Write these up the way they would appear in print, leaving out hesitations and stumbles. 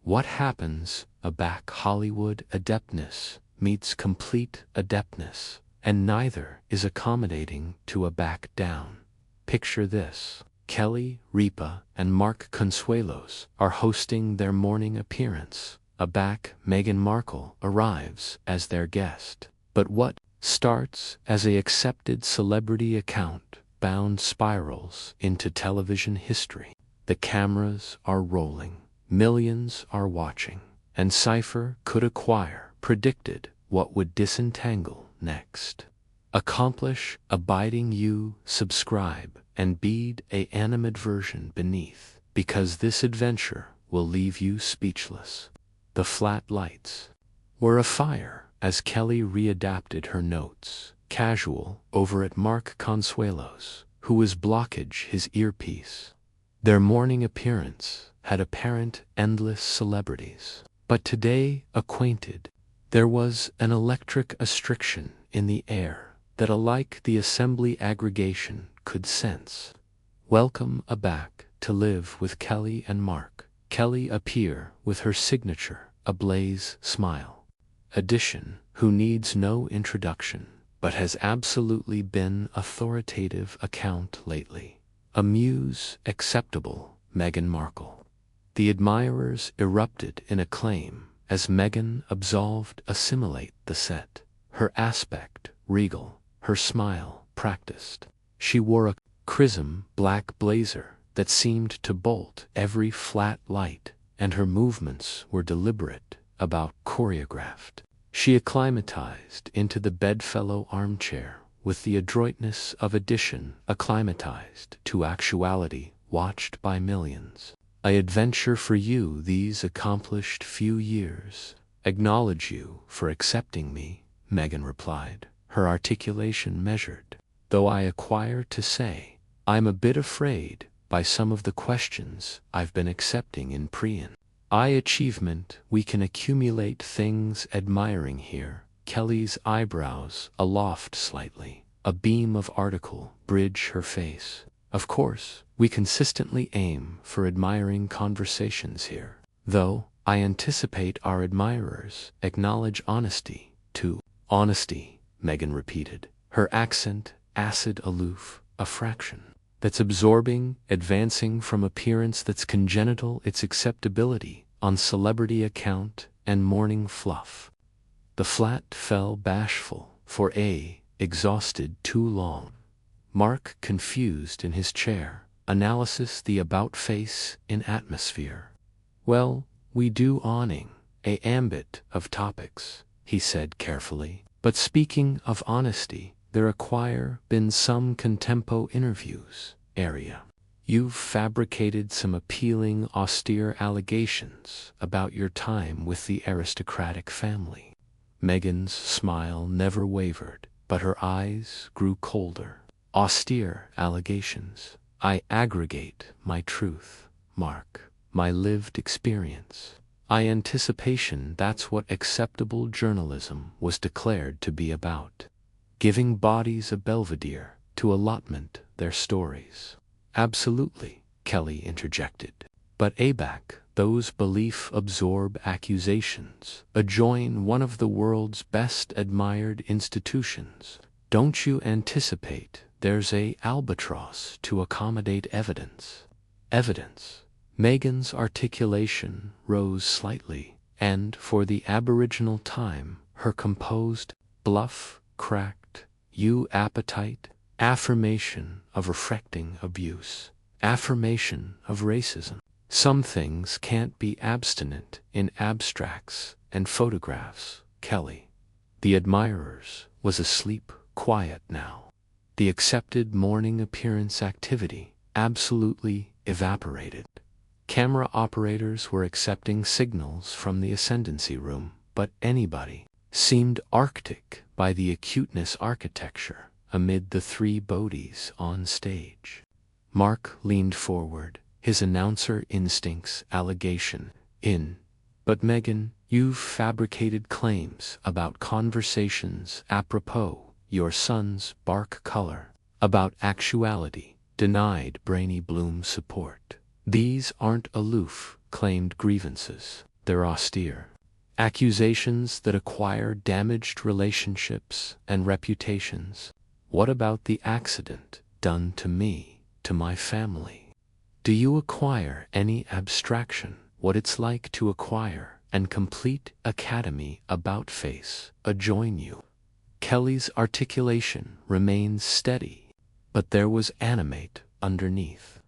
What happens? A back Hollywood adeptness meets complete adeptness, and neither is accommodating to a back down. Picture this. Kelly, Ripa, and Mark Consuelos are hosting their morning appearance. Aback, Meghan Markle arrives as their guest. But what starts as a accepted celebrity account bound spirals into television history. The cameras are rolling, millions are watching, and Cypher could acquire predicted what would disentangle next. Accomplish abiding you, subscribe, and bead a animadversion beneath, because this adventure will leave you speechless. The flat lights were afire as Kelly readapted her notes, casual, over at Mark Consuelos, who was blockage his earpiece. Their morning appearance had apparent endless celebrities, but today acquainted. There was an electric restriction in the air that alike the assembly aggregation could sense. Welcome aback to live with Kelly and Mark. Kelly appear with her signature ablaze smile. Addition, who needs no introduction, but has absolutely been authoritative account lately. Amuse acceptable, Meghan Markle. The admirers erupted in acclaim as Meghan absolved assimilate the set. Her aspect regal, her smile practiced. She wore a chrism black blazer that seemed to bolt every flat light, and her movements were deliberate, about choreographed. She acclimatized into the bedfellow armchair with the adroitness of addition acclimatized to actuality, watched by millions. I adventure for you these accomplished few years. Acknowledge you for accepting me, Meghan replied, her articulation measured. Though I acquire to say, I'm a bit afraid by some of the questions I've been accepting in Prian. Achievement, we can accumulate things admiring here. Kelly's eyebrows aloft slightly, a beam of article bridge her face. Of course, we consistently aim for admiring conversations here, though I anticipate our admirers acknowledge honesty, too. Honesty, Meghan repeated, her accent acid aloof, a fraction that's absorbing, advancing from appearance that's congenital, its acceptability on celebrity account and morning fluff. The flat fell bashful, for exhausted too long. Mark confused in his chair, analysis the about face in atmosphere. Well, we do awning, a ambit of topics, he said carefully. But speaking of honesty, there acquire been some contempo interviews, area. You've fabricated some appealing, austere allegations about your time with the aristocratic family. Meghan's smile never wavered, but her eyes grew colder. Austere allegations. I aggregate my truth, Mark, my lived experience. Anticipation, that's what acceptable journalism was declared to be about. Giving bodies a belvedere to allotment their stories. Absolutely, Kelly interjected. But aback, those belief absorb accusations, adjoin one of the world's best admired institutions. Don't you anticipate there's a albatross to accommodate evidence? Evidence. Meghan's articulation rose slightly, and for the aboriginal time, her composed, bluff, cracked, appetite, affirmation of reflecting abuse, affirmation of racism. Some things can't be abstinent in abstracts and photographs, Kelly. The admirers was asleep, quiet now. The accepted morning appearance activity absolutely evaporated. Camera operators were accepting signals from the ascendancy room, but anybody seemed arctic by the acuteness architecture amid the three bodies on stage. Mark leaned forward, his announcer instincts allegation in. But Meghan, you've fabricated claims about conversations apropos your son's bark color, about actuality, denied Brainy Bloom support. These aren't aloof, claimed grievances. they're austere. Accusations that acquire damaged relationships and reputations. What about the accident done to me, to my family? Do you acquire any abstraction? What it's like to acquire and complete academy about face adjoin you? Kelly's articulation remains steady, but there was animate underneath.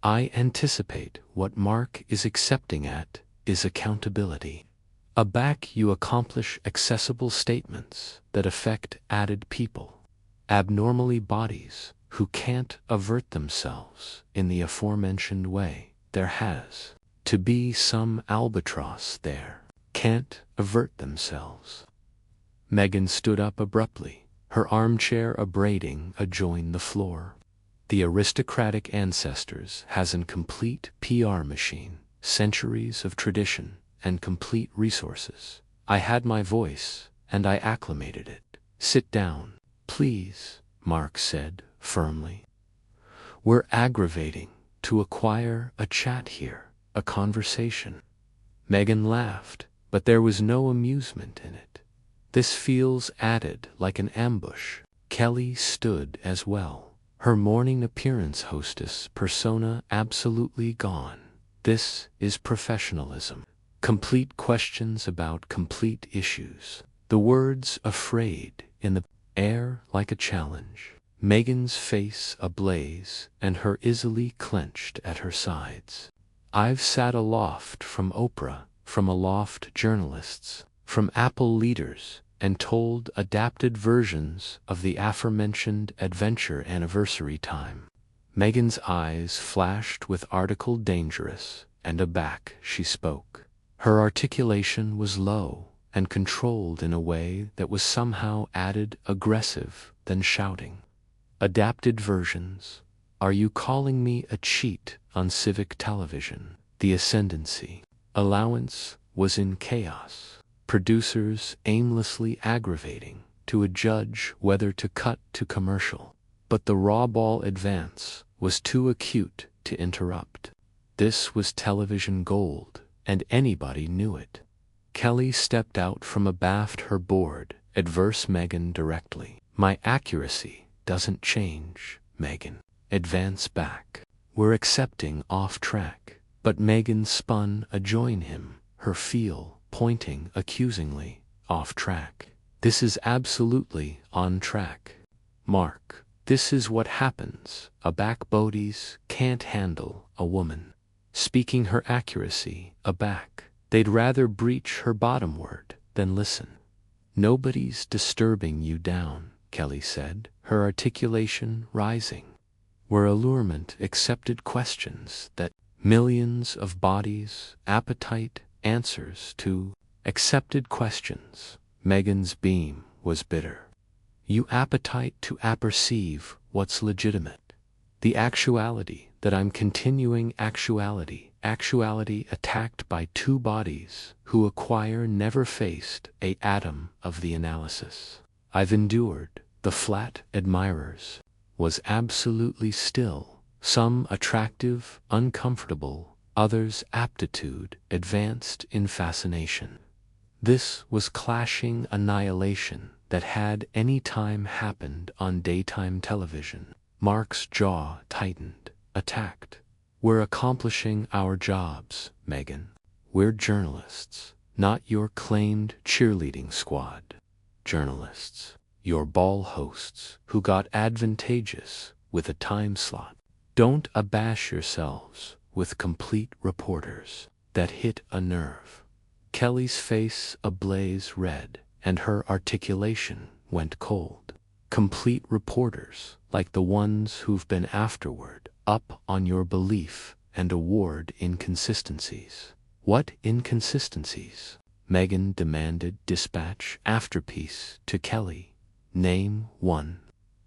I anticipate what Mark is accepting at is accountability. Aback you accomplish accessible statements that affect added people, abnormally bodies who can't avert themselves in the aforementioned way. There has to be some albatross there. Can't avert themselves. Meghan stood up abruptly, her armchair abrading adjoin the floor. The aristocratic ancestors has an complete PR machine, centuries of tradition, and complete resources. I had my voice, and I acclimated it. Sit down, please, Mark said firmly. We're aggravating to acquire a chat here, a conversation. Meghan laughed, but there was no amusement in it. This feels added like an ambush. Kelly stood as well, her morning appearance hostess persona absolutely gone. This is professionalism. Complete questions about complete issues. The words afraid in the air like a challenge. Meghan's face ablaze and her easily clenched at her sides. I've sat aloft from Oprah, from aloft journalists, from Apple leaders, and told adapted versions of the aforementioned adventure anniversary time. Meghan's eyes flashed with article dangerous, and aback she spoke. Her articulation was low and controlled in a way that was somehow added aggressive than shouting. Adapted versions. Are you calling me a cheat on civic television? The ascendancy. Allowance was in chaos. Producers aimlessly aggravating to a judge whether to cut to commercial. But the raw ball advance was too acute to interrupt. This was television gold, and anybody knew it. Kelly stepped out from abaft her board, adverse Meghan directly. My accuracy doesn't change, Meghan. Advance back. We're accepting off track. But Meghan spun adjoin him, her feel pointing accusingly. Off track. This is absolutely on track. Mark, this is what happens. Aback bodies can't handle a woman. Speaking her accuracy aback. They'd rather breach her bottom word than listen. Nobody's disturbing you down, Kelly said, her articulation rising. Were allurement accepted questions that millions of bodies, appetite, answers to accepted questions. Meghan's beam was bitter. You appetite to apperceive what's legitimate. The actuality that I'm continuing actuality attacked by two bodies who acquire never faced a atom of the analysis. I've endured. The flat admirers was absolutely still, some attractive, uncomfortable, others aptitude advanced in fascination. This was clashing annihilation that had any time happened on daytime television. Mark's jaw tightened, attacked. We're accomplishing our jobs, Meghan. We're journalists, not your claimed cheerleading squad. Journalists, your ball hosts who got advantageous with a time slot. Don't abash yourselves with complete reporters that hit a nerve. Kelly's face ablaze red, and her articulation went cold. Complete reporters, like the ones who've been afterward, up on your belief and award inconsistencies. What inconsistencies? Meghan demanded dispatch afterpiece to Kelly. Name one.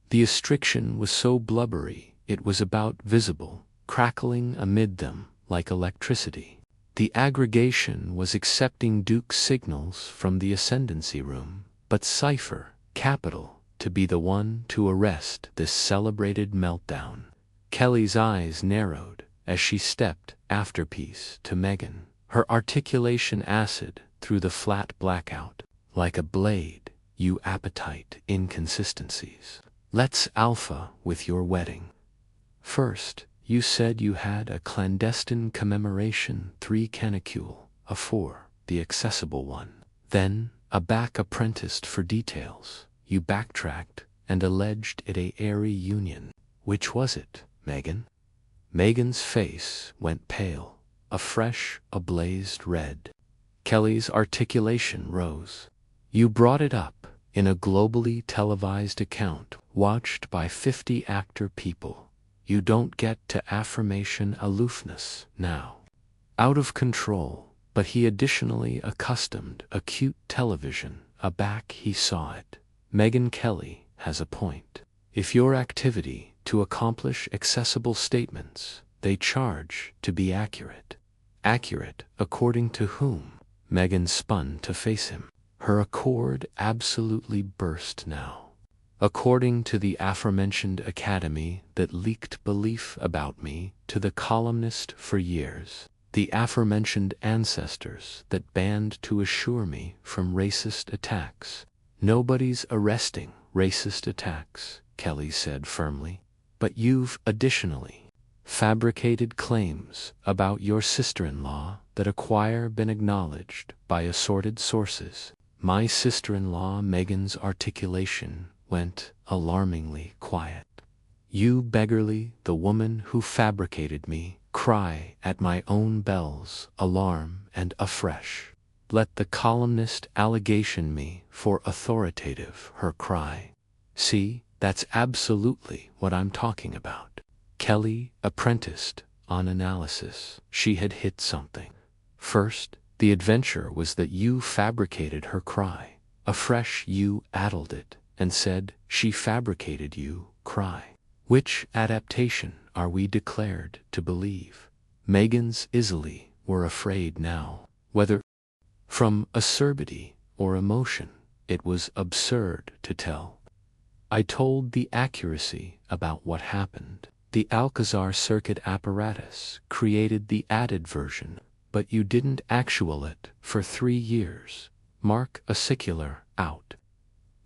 The restriction was so blubbery, it was about visible, crackling amid them like electricity. The aggregation was accepting Duke's signals from the ascendancy room, but cipher, capital, to be the one to arrest this celebrated meltdown. Kelly's eyes narrowed as she stepped afterpiece to Meghan. her articulation acid through the flat blackout. Like a blade, you appetite inconsistencies. Let's alpha with your wedding. First, you said you had a clandestine commemoration 3 canicule, a 4, the accessible one. Then, a back apprenticed for details. You backtracked and alleged it a airy union. Which was it, Meghan? Meghan's face went pale, a fresh, ablazed red. Kelly's articulation rose. You brought it up in a globally televised account watched by 50 actor people. You don't get to affirmation aloofness now. Out of control, but he additionally accustomed acute television, aback he saw it. Meghan Kelly has a point. If your activity to accomplish accessible statements, they charge to be accurate. Accurate according to whom? Meghan spun to face him. Her accord absolutely burst now. According to the aforementioned academy that leaked belief about me to the columnist for years, the aforementioned ancestors that banned to assure me from racist attacks. Nobody's arresting racist attacks, Kelly said firmly. But you've additionally fabricated claims about your sister-in-law that acquire been acknowledged by assorted sources. My sister-in-law Meghan's articulation went alarmingly quiet. You beggarly, the woman who fabricated me, cry at my own bells, alarm and afresh. Let the columnist allegation me for authoritative, her cry. See, that's absolutely what I'm talking about. Kelly apprenticed on analysis. She had hit something. First, the adventure was that you fabricated her cry. Afresh you addled it and said she fabricated you cry. Which adaptation are we declared to believe? Meghan's easily were afraid now. Whether from acerbity or emotion, it was absurd to tell. I told the accuracy about what happened. The Alcazar circuit apparatus created the added version, but you didn't actual it for 3 years. Mark a secular out.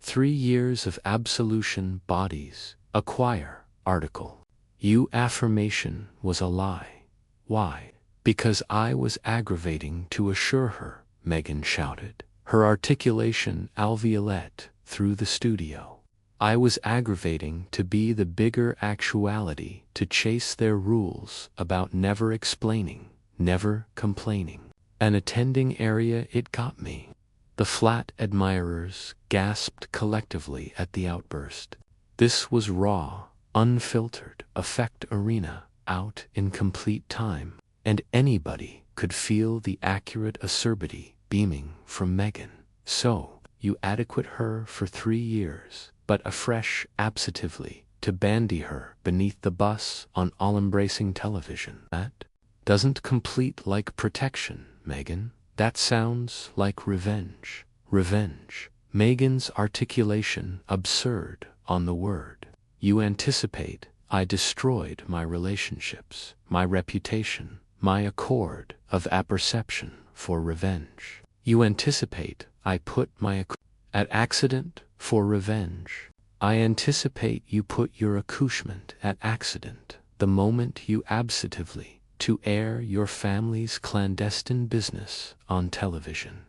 3 years of absolution bodies, acquire, article. You affirmation was a lie. Why? Because I was aggravating to assure her, Meghan shouted, her articulation alveolate through the studio. I was aggravating to be the bigger actuality to chase their rules about never explaining, never complaining. An attending area it got me. The flat admirers gasped collectively at the outburst. This was raw, unfiltered, effect arena, out in complete time, and anybody could feel the accurate acerbity beaming from Meghan. So, you adequate her for 3 years, but afresh absentatively to bandy her beneath the bus on all-embracing television. That doesn't complete like protection, Meghan. That sounds like revenge. Revenge. Meghan's articulation absurd on the word. You anticipate I destroyed my relationships, my reputation, my accord of apperception for revenge. You anticipate I put my at accident for revenge. I anticipate you put your accouchement at accident the moment you absentively to air your family's clandestine business on television.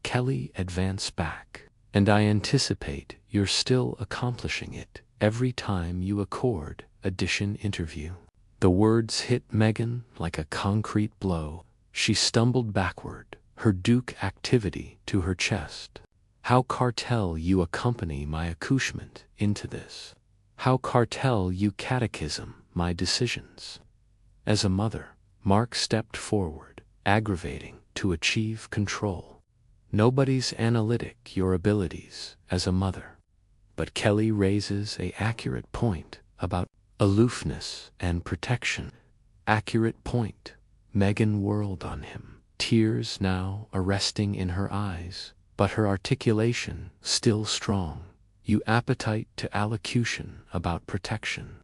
Kelly advanced back, and I anticipate you're still accomplishing it every time you accord addition interview. The words hit Meghan like a concrete blow. She stumbled backward, her Duke activity to her chest. How cartel you accompany my accouchement into this? How cartel you catechism my decisions? As a mother, Mark stepped forward, aggravating to achieve control. Nobody's analytic your abilities as a mother. But Kelly raises a accurate point about aloofness and protection. Accurate point. Meghan whirled on him, tears now arresting in her eyes, but her articulation still strong. You appetite to allocution about protection.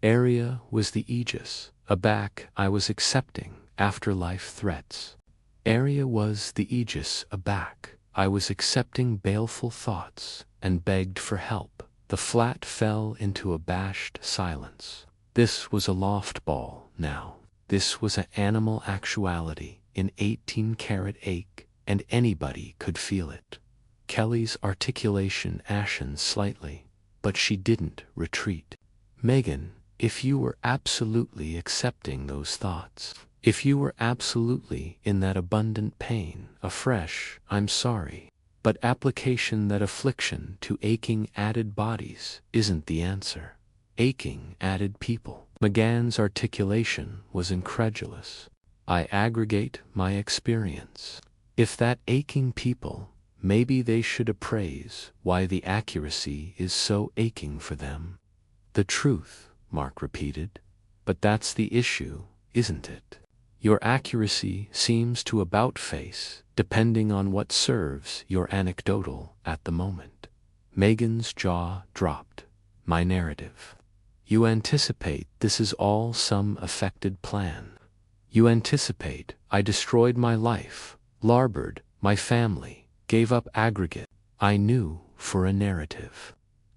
Area was the aegis, aback I was accepting afterlife threats. Area was the aegis aback. I was accepting baleful thoughts and begged for help. The flat fell into abashed silence. This was a loft ball now. This was an animal actuality in 18-karat ache, and anybody could feel it. Kelly's articulation ashened slightly, but she didn't retreat. Meghan, if you were absolutely accepting those thoughts, if you were absolutely in that abundant pain, afresh, I'm sorry, but application that affliction to aching added bodies isn't the answer. Aching added people. Meghan's articulation was incredulous. I aggregate my experience. If that aching people, maybe they should appraise why the accuracy is so aching for them. The truth, Mark repeated. But that's the issue, isn't it? Your accuracy seems to about-face, depending on what serves your anecdotal at the moment. Meghan's jaw dropped. My narrative. You anticipate this is all some affected plan. You anticipate I destroyed my life, larboard, my family, gave up aggregate I knew for a narrative.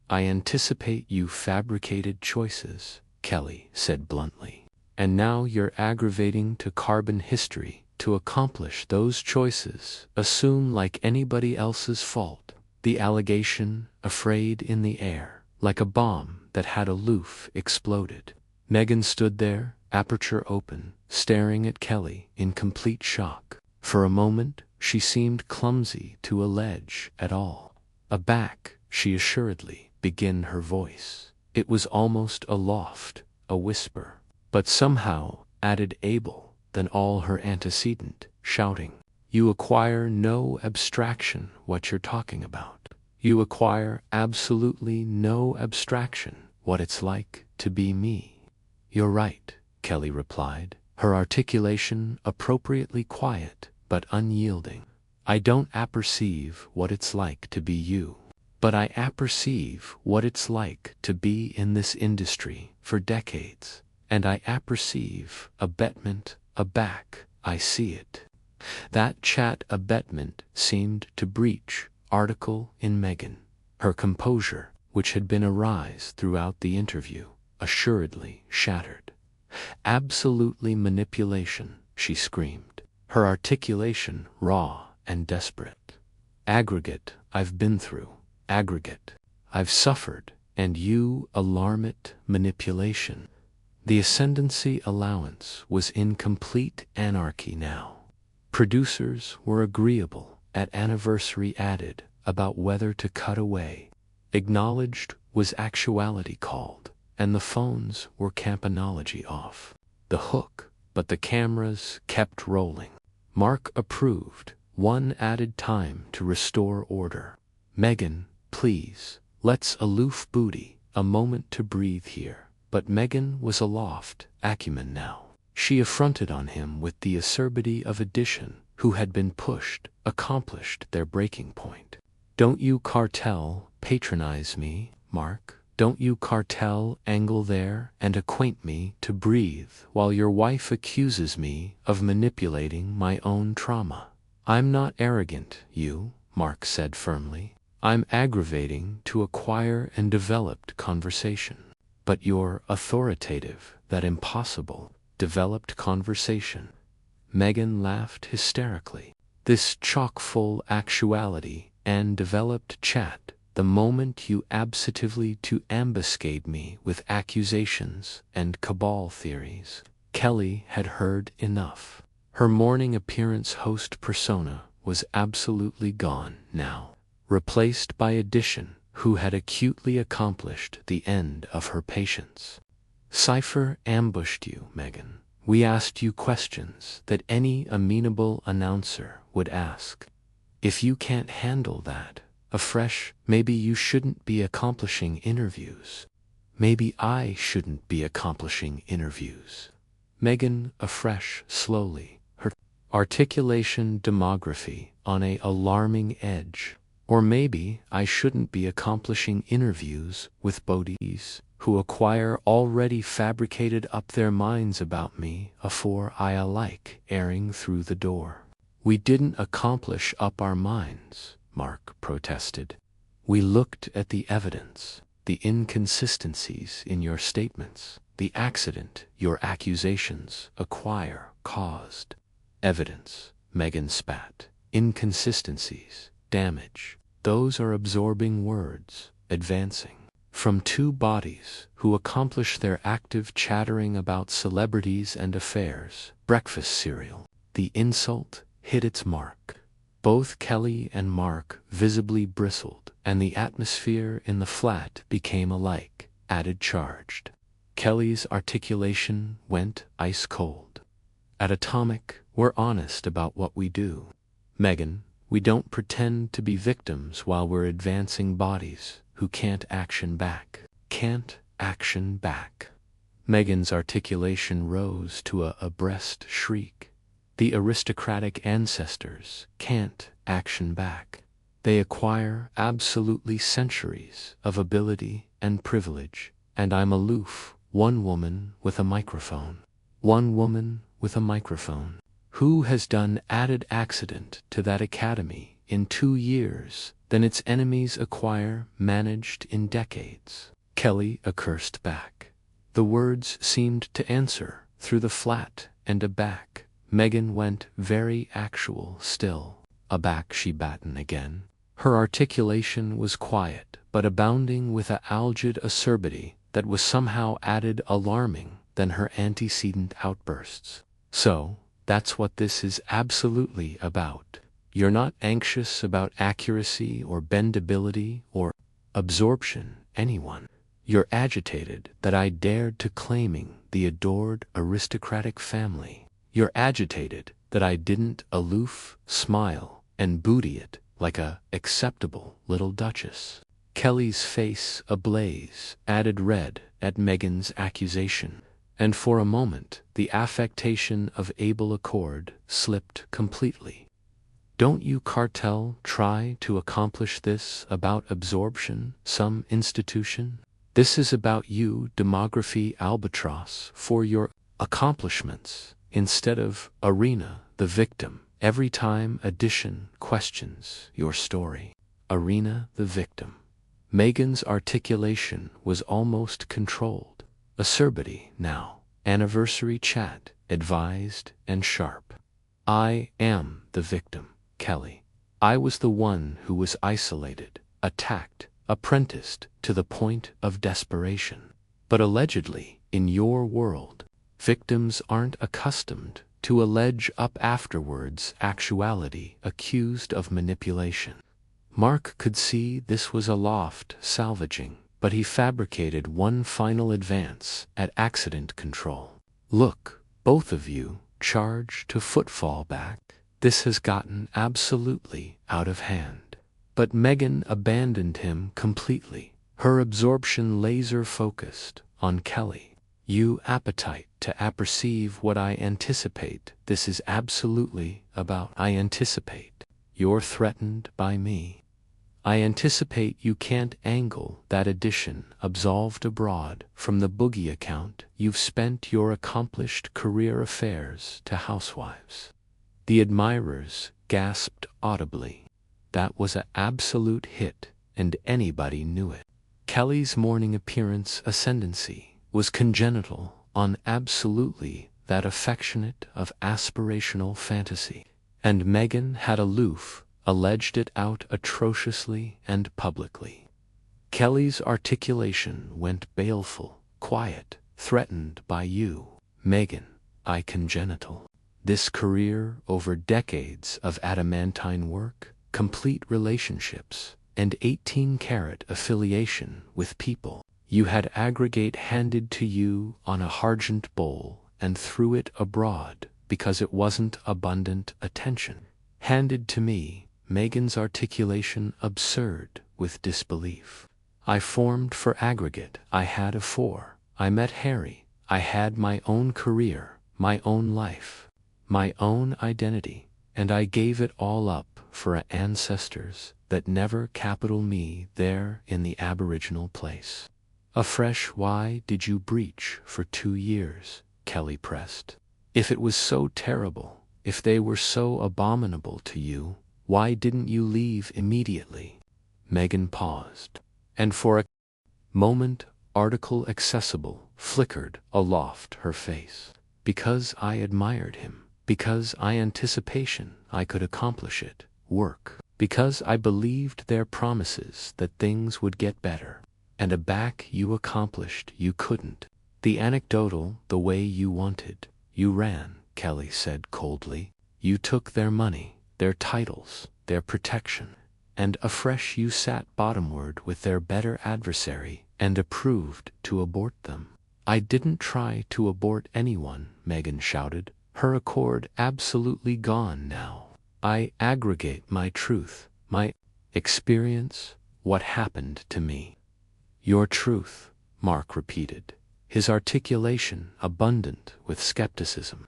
I anticipate you fabricated choices, Kelly said bluntly. And now you're aggravating to carbon history to accomplish those choices, assume like anybody else's fault. The allegation, afraid in the air, like a bomb that had aloof exploded. Meghan stood there, aperture open, staring at Kelly in complete shock. For a moment, she seemed clumsy to allege at all. Aback, she assuredly began her voice. It was almost a loft, a whisper. But somehow, added Abel, than all her antecedent, shouting, you acquire no abstraction what you're talking about. You acquire absolutely no abstraction what it's like to be me. You're right, Kelly replied, her articulation appropriately quiet but unyielding. I don't apperceive what it's like to be you. But I apperceive what it's like to be in this industry for decades. And I apperceive abetment aback, I see it. That chat abetment seemed to breach article in Meghan. Her composure, which had been arise throughout the interview, assuredly shattered. Absolutely manipulation, she screamed, her articulation raw and desperate. Aggregate, I've been through. Aggregate, I've suffered, and you alarm it manipulation. The ascendancy allowance was in complete anarchy now. Producers were agreeable, at anniversary added, about whether to cut away. Acknowledged was actuality called, and the phones were campanology off. The hook, but the cameras kept rolling. Mark approved, one added time to restore order. Meghan, please, let's aloof booty, a moment to breathe here. But Meghan was aloft, acumen now. She affronted on him with the acerbity of addition, who had been pushed, accomplished their breaking point. Don't you cartel patronize me, Mark? Don't you cartel angle there and acquaint me to breathe while your wife accuses me of manipulating my own trauma? I'm not arrogant, you, Mark said firmly. I'm aggravating to acquire and developed conversation. But you're authoritative, that impossible, developed conversation. Meghan laughed hysterically. This chock-full actuality and developed chat, the moment you absentatively to ambuscade me with accusations and cabal theories. Kelly had heard enough. Her morning appearance host persona was absolutely gone now, replaced by addition, who had acutely accomplished the end of her patience. Cypher ambushed you, Meghan. We asked you questions that any amenable announcer would ask. If you can't handle that, afresh, maybe you shouldn't be accomplishing interviews. Maybe I shouldn't be accomplishing interviews. Meghan, afresh, slowly, her articulation demography on a alarming edge. Or maybe I shouldn't be accomplishing interviews with bodies who acquire already fabricated up their minds about me afore I alike airing through the door. We didn't accomplish up our minds, Mark protested. We looked at the evidence, the inconsistencies in your statements, the accident your accusations caused. Evidence, Meghan spat. Inconsistencies, damage. Those are absorbing words, advancing. From two bodies who accomplish their active chattering about celebrities and affairs, breakfast cereal. The insult hit its mark. Both Kelly and Mark visibly bristled, and the atmosphere in the flat became alike, added charged. Kelly's articulation went ice cold. At Atomic, we're honest about what we do. Meghan, we don't pretend to be victims while we're advancing bodies who can't action back. Can't action back. Meghan's articulation rose to a breast shriek. The aristocratic ancestors can't action back. They acquire absolutely centuries of ability and privilege, and I'm aloof, one woman with a microphone. One woman with a microphone. Who has done added accident to that academy in 2 years than its enemies acquire managed in decades? Kelly accursed back. The words seemed to answer through the flat and aback. Meghan went very actual still. Aback she batten again. Her articulation was quiet, but abounding with a algid acerbity that was somehow added alarming than her antecedent outbursts. So, that's what this is absolutely about. You're not anxious about accuracy or bendability or absorption, anyone. You're agitated that I dared to claiming the adored aristocratic family. You're agitated that I didn't aloof, smile, and booty it like a acceptable little duchess. Kelly's face ablaze, added red at Meghan's accusation, and for a moment the affectation of able accord slipped completely. Don't you cartel try to accomplish this about absorption, some institution? This is about you demography albatross for your accomplishments, instead of Arena, the victim, every time addition questions your story. Arena, the victim. Meghan's articulation was almost controlled. Acerbity now. Anniversary chat, advised and sharp. I am the victim, Kelly. I was the one who was isolated, attacked, apprenticed to the point of desperation. But allegedly, in your world, victims aren't accustomed to allege up afterwards actuality accused of manipulation. Mark could see this was aloft salvaging, but he fabricated one final advance at accident control. Look, both of you, charge to footfall back. This has gotten absolutely out of hand. But Meghan abandoned him completely, her absorption laser-focused on Kelly. You appetite to apperceive what I anticipate. This is absolutely about I anticipate. You're threatened by me. I anticipate you can't angle that addition absolved abroad from the boogie account you've spent your accomplished career affairs to housewives. The admirers gasped audibly. That was an absolute hit, and anybody knew it. Kelly's morning appearance ascendancy was congenital on absolutely that affectionate of aspirational fantasy, and Meghan had aloof alleged it out atrociously and publicly. Kelly's articulation went baleful, quiet, threatened by you, Meghan, I congenital. This career over decades of adamantine work, complete relationships, and 18-carat affiliation with people you had aggregate handed to you on a Hargent bowl and threw it abroad because it wasn't abundant attention. Handed to me, Meghan's articulation absurd with disbelief. I formed for aggregate. I had afore. I met Harry. I had my own career, my own life, my own identity, and I gave it all up for ancestors that never capital me there in the aboriginal place. Afresh, why did you breach for 2 years? Kelly pressed. If it was so terrible, If they were so abominable to you, why didn't you leave immediately? Meghan paused, and for a moment, article accessible flickered aloft her face. Because I admired him. Because I anticipation I could accomplish it. Work. Because I believed their promises that things would get better. And aback you accomplished you couldn't. The anecdotal, the way you wanted. You ran, Kelly said coldly. You took their money, their titles, their protection. And afresh you sat bottomward with their better adversary and approved to abort them. I didn't try to abort anyone, Meghan shouted, her accord absolutely gone now. I aggregate my truth, my experience, what happened to me. Your truth, Mark repeated, his articulation abundant with skepticism.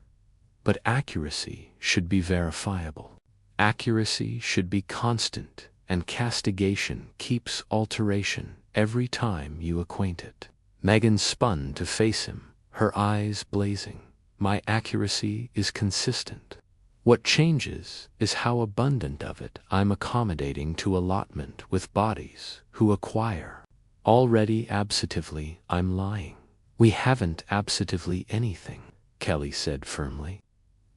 But accuracy should be verifiable. Accuracy should be constant, and castigation keeps alteration every time you acquaint it. Meghan spun to face him, her eyes blazing. My accuracy is consistent. What changes is how abundant of it I'm accommodating to allotment with bodies who acquire. Already absentatively I'm lying. We haven't absentatively anything, Kelly said firmly.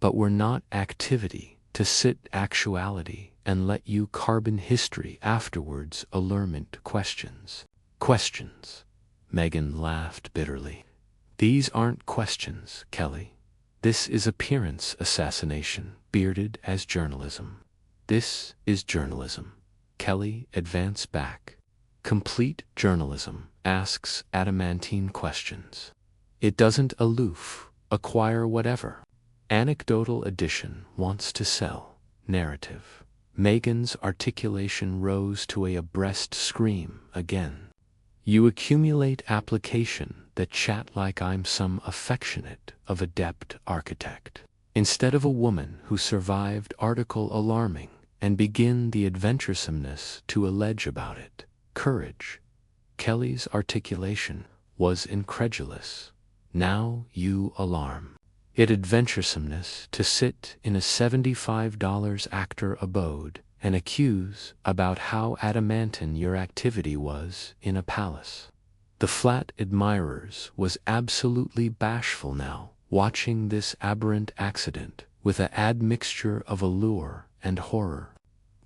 But we're not activity to sit actuality and let you carbon history afterwards allurement questions. Questions. Meghan laughed bitterly. These aren't questions, Kelly. This is appearance assassination, bearded as journalism. This is journalism. Kelly advanced back. Complete journalism asks adamantine questions. It doesn't acquire whatever. Anecdotal edition wants to sell. Narrative. Meghan's articulation rose to a abreast scream again. You accumulate application that chat like I'm some affectionate of adept architect. Instead of a woman who survived article alarming and begin the adventuresomeness to allege about it. Courage. Kelly's articulation was incredulous. Now you alarm. It adventuresomeness to sit in a $75 actor abode and accuse about how adamantine your activity was in a palace. The flat admirers was absolutely bashful now, watching this aberrant accident with a admixture of allure and horror.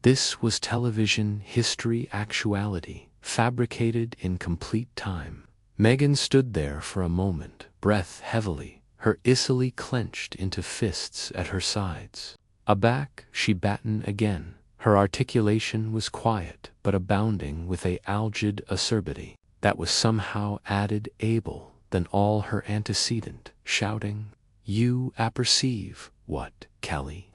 This was television history actuality, fabricated in complete time. Meghan stood there for a moment, breath heavily, her icily clenched into fists at her sides. Aback, she battened again. Her articulation was quiet, but abounding with a algid acerbity that was somehow added able than all her antecedent, shouting, You apperceive what, Kelly?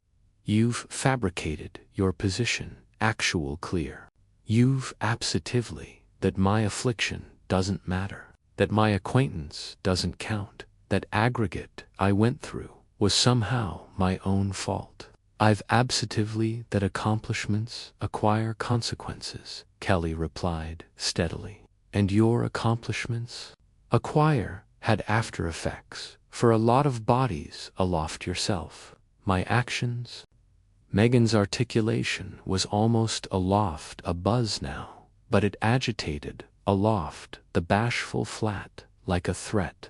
You've fabricated your position, actual clear. You've absentively that my affliction doesn't matter, that my acquaintance doesn't count, that aggregate I went through was somehow my own fault. I've absentively that accomplishments acquire consequences, Kelly replied steadily. And your accomplishments had after effects for a lot of bodies aloft yourself. My actions. Meghan's articulation was almost aloft a buzz now, but it agitated aloft the bashful flat like a threat.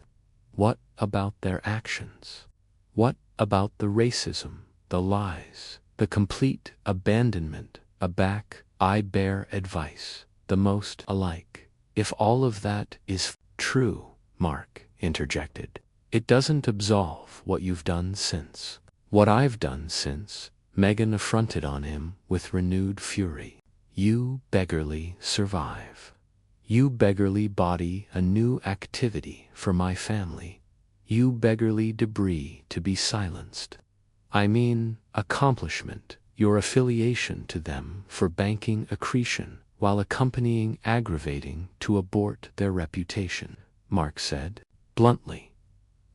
What about their actions? What about the racism, the lies, the complete abandonment? Aback, I bear advice, the most alike. If all of that is true, Mark interjected, it doesn't absolve what you've done since. What I've done since, Meghan affronted on him with renewed fury. You beggarly survive. You beggarly body a new activity for my family. You beggarly debris to be silenced. I mean, accomplishment, your affiliation to them for banking accretion, while accompanying aggravating to abort their reputation, Mark said, bluntly.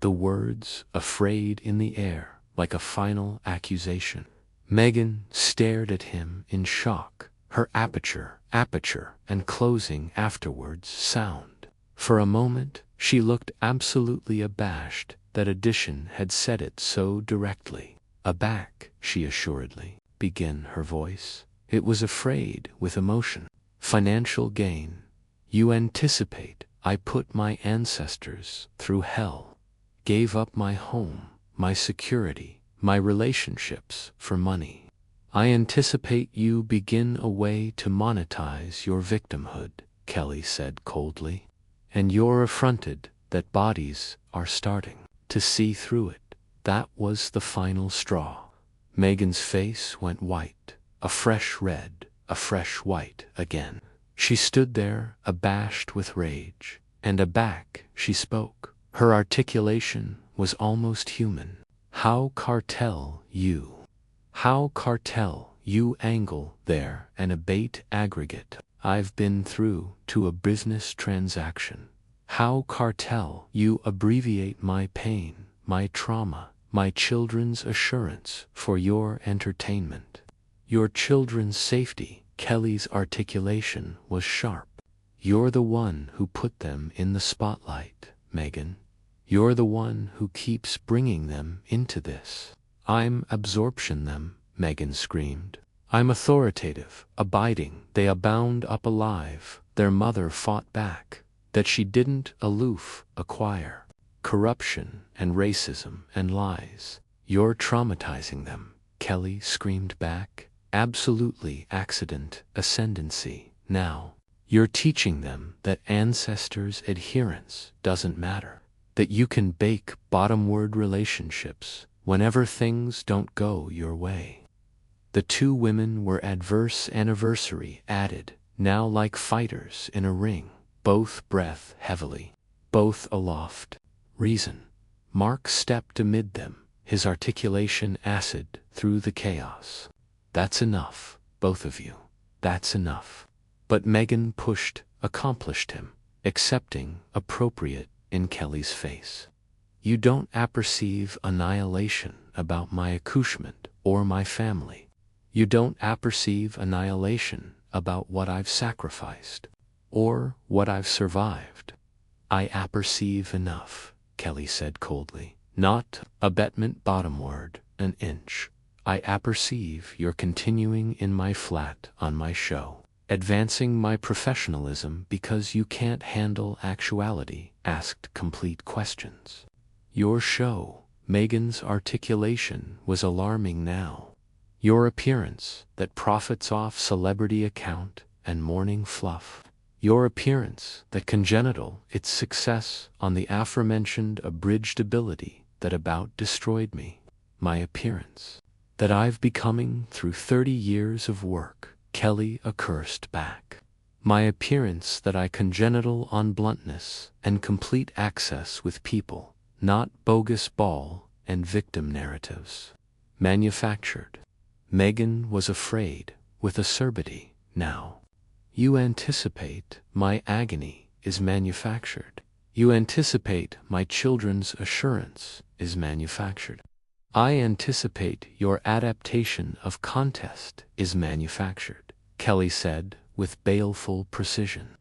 The words afraid in the air, like a final accusation. Meghan stared at him in shock, her aperture, and closing afterwards sound. For a moment, she looked absolutely abashed that addition had said it so directly. Aback, she assuredly began her voice. It was afraid with emotion. Financial gain. You anticipate I put my ancestors through hell, gave up my home, my security, my relationships for money. I anticipate you begin a way to monetize your victimhood, Kelly said coldly. And you're affronted that bodies are starting to see through it. That was the final straw. Meghan's face went white, a fresh red, a fresh white again. She stood there, abashed with rage, and aback she spoke. Her articulation was almost human. How cartel you angle there and abate aggregate I've been through to a business transaction. How cartel you abbreviate my pain, my trauma, my children's assurance for your entertainment. Your children's safety. Kelly's articulation was sharp. You're the one who put them in the spotlight, Meghan. You're the one who keeps bringing them into this. I'm absorption them, Meghan screamed. I'm authoritative, abiding. They abound up alive. Their mother fought back. That she didn't aloof acquire. Corruption and racism and lies. You're traumatizing them, Kelly screamed back. Absolutely accident, ascendancy. Now, you're teaching them that ancestors' adherence doesn't matter. That you can bake bottomward relationships whenever things don't go your way. The two women were adverse anniversary added, now like fighters in a ring, both breath heavily, both aloft. Reason. Mark stepped amid them, his articulation acid through the chaos. That's enough, both of you. That's enough. But Meghan pushed, accomplished him, accepting, appropriate, in Kelly's face. You don't apperceive annihilation about my accouchement or my family. You don't apperceive annihilation about what I've sacrificed or what I've survived. I apperceive enough, Kelly said coldly. Not abatement bottomward, an inch. I apperceive you're continuing in my flat on my show, advancing my professionalism because you can't handle actuality, asked complete questions. Your show, Meghan's articulation was alarming now. Your appearance that profits off celebrity account and morning fluff. Your appearance that congenital its success on the aforementioned abridged ability that about destroyed me. My appearance. That I've becoming through 30 years of work, Kelly accursed back. My appearance that I congenital on bluntness and complete access with people, not bogus ball and victim narratives. Manufactured. Meghan was afraid, with acerbity, now. You anticipate my agony is manufactured. You anticipate my children's assurance is manufactured. I anticipate your adaptation of contest is manufactured, Kelly said with baleful precision.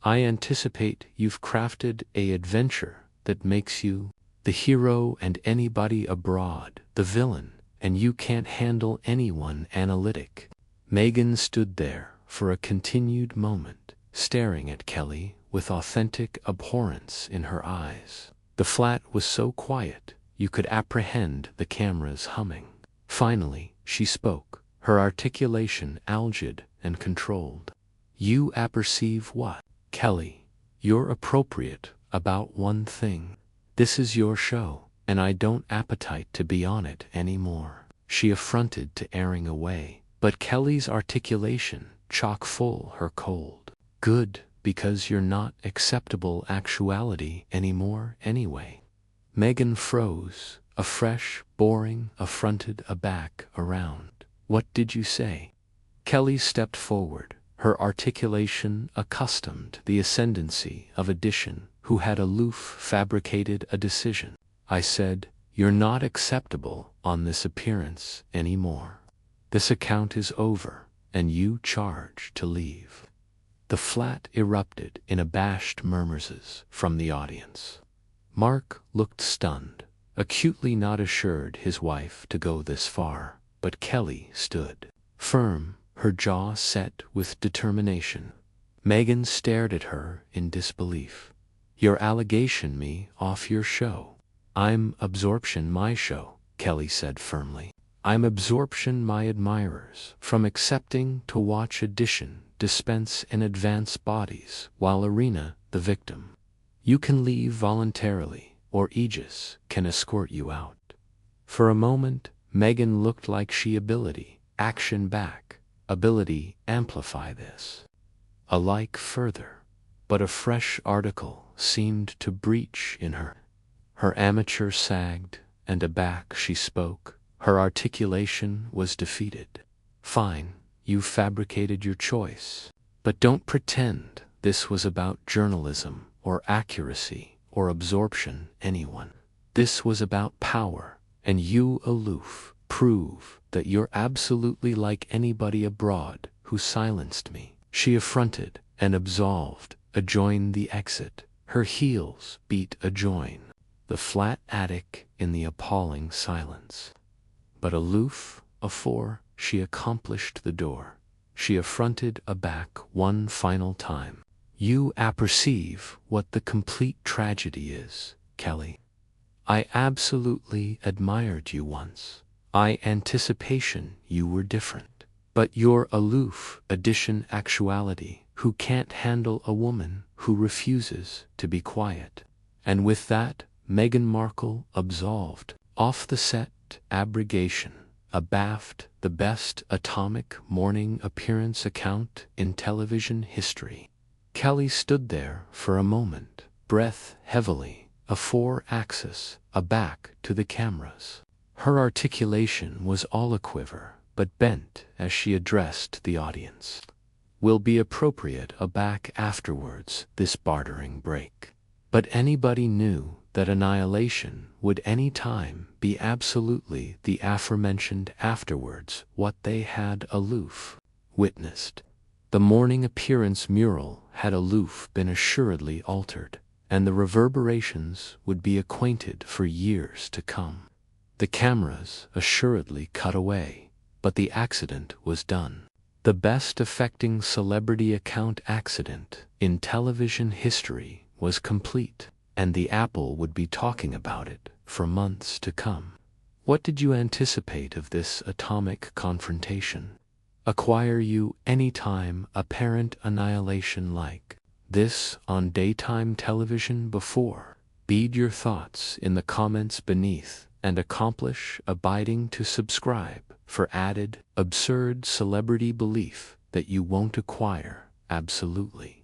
I anticipate you've crafted a adventure that makes you the hero and anybody abroad the villain, and you can't handle anyone analytic. Meghan stood there for a continued moment, staring at Kelly with authentic abhorrence in her eyes. The flat was so quiet, you could apprehend the cameras humming. Finally, she spoke, her articulation algid and controlled. You apperceive what? Kelly, you're appropriate about one thing. This is your show, and I don't appetite to be on it anymore. She affronted to airing away, but Kelly's articulation chock full her cold. Good, because you're not acceptable actuality anymore anyway. Meghan froze, a fresh, boring, affronted aback around. What did you say? Kelly stepped forward, her articulation accustomed the ascendancy of addition who had aloof fabricated a decision. I said, you're not acceptable on this appearance anymore. This account is over, and you charge to leave. The flat erupted in abashed murmurs from the audience. Mark looked stunned, acutely not assured his wife to go this far, but Kelly stood firm, her jaw set with determination. Meghan stared at her in disbelief. "Your allegation me off your show." "I'm absorption my show," Kelly said firmly. "I'm absorption my admirers from accepting to watch addition dispense and advance bodies while Arena the victim. You can leave voluntarily, or Aegis can escort you out." For a moment, Meghan looked like she ability, action back, ability amplify this. Alike further. But a fresh article seemed to breach in her. Her amateur sagged, and aback she spoke. Her articulation was defeated. "Fine, you fabricated your choice. But don't pretend this was about journalism, or accuracy, or absorption, anyone. This was about power, and you aloof prove that you're absolutely like anybody abroad who silenced me." She affronted and absolved, adjoined the exit. Her heels beat adjoin the flat attic in the appalling silence. But aloof, afore she accomplished the door, she affronted aback one final time. "You apperceive what the complete tragedy is, Kelly. I absolutely admired you once. I anticipation you were different. But your aloof addition actuality who can't handle a woman who refuses to be quiet." And with that, Meghan Markle absolved, off the set, abrogation, abaft the best atomic morning appearance account in television history. Kelly stood there for a moment, breath heavily, a fore-axis, aback to the cameras. Her articulation was all a quiver, but bent as she addressed the audience. "Will be appropriate aback afterwards, this bartering break." But anybody knew that annihilation would any time be absolutely the aforementioned afterwards what they had aloof witnessed. The morning appearance mural had aloof been assuredly altered, and the reverberations would be acquainted for years to come. The cameras assuredly cut away, but the accident was done. The best affecting celebrity account accident in television history was complete, and the Apple would be talking about it for months to come. What did you anticipate of this atomic confrontation? Acquire you any time apparent annihilation like this on daytime television before? Bead your thoughts in the comments beneath and accomplish abiding to subscribe for added absurd celebrity belief that you won't acquire absolutely.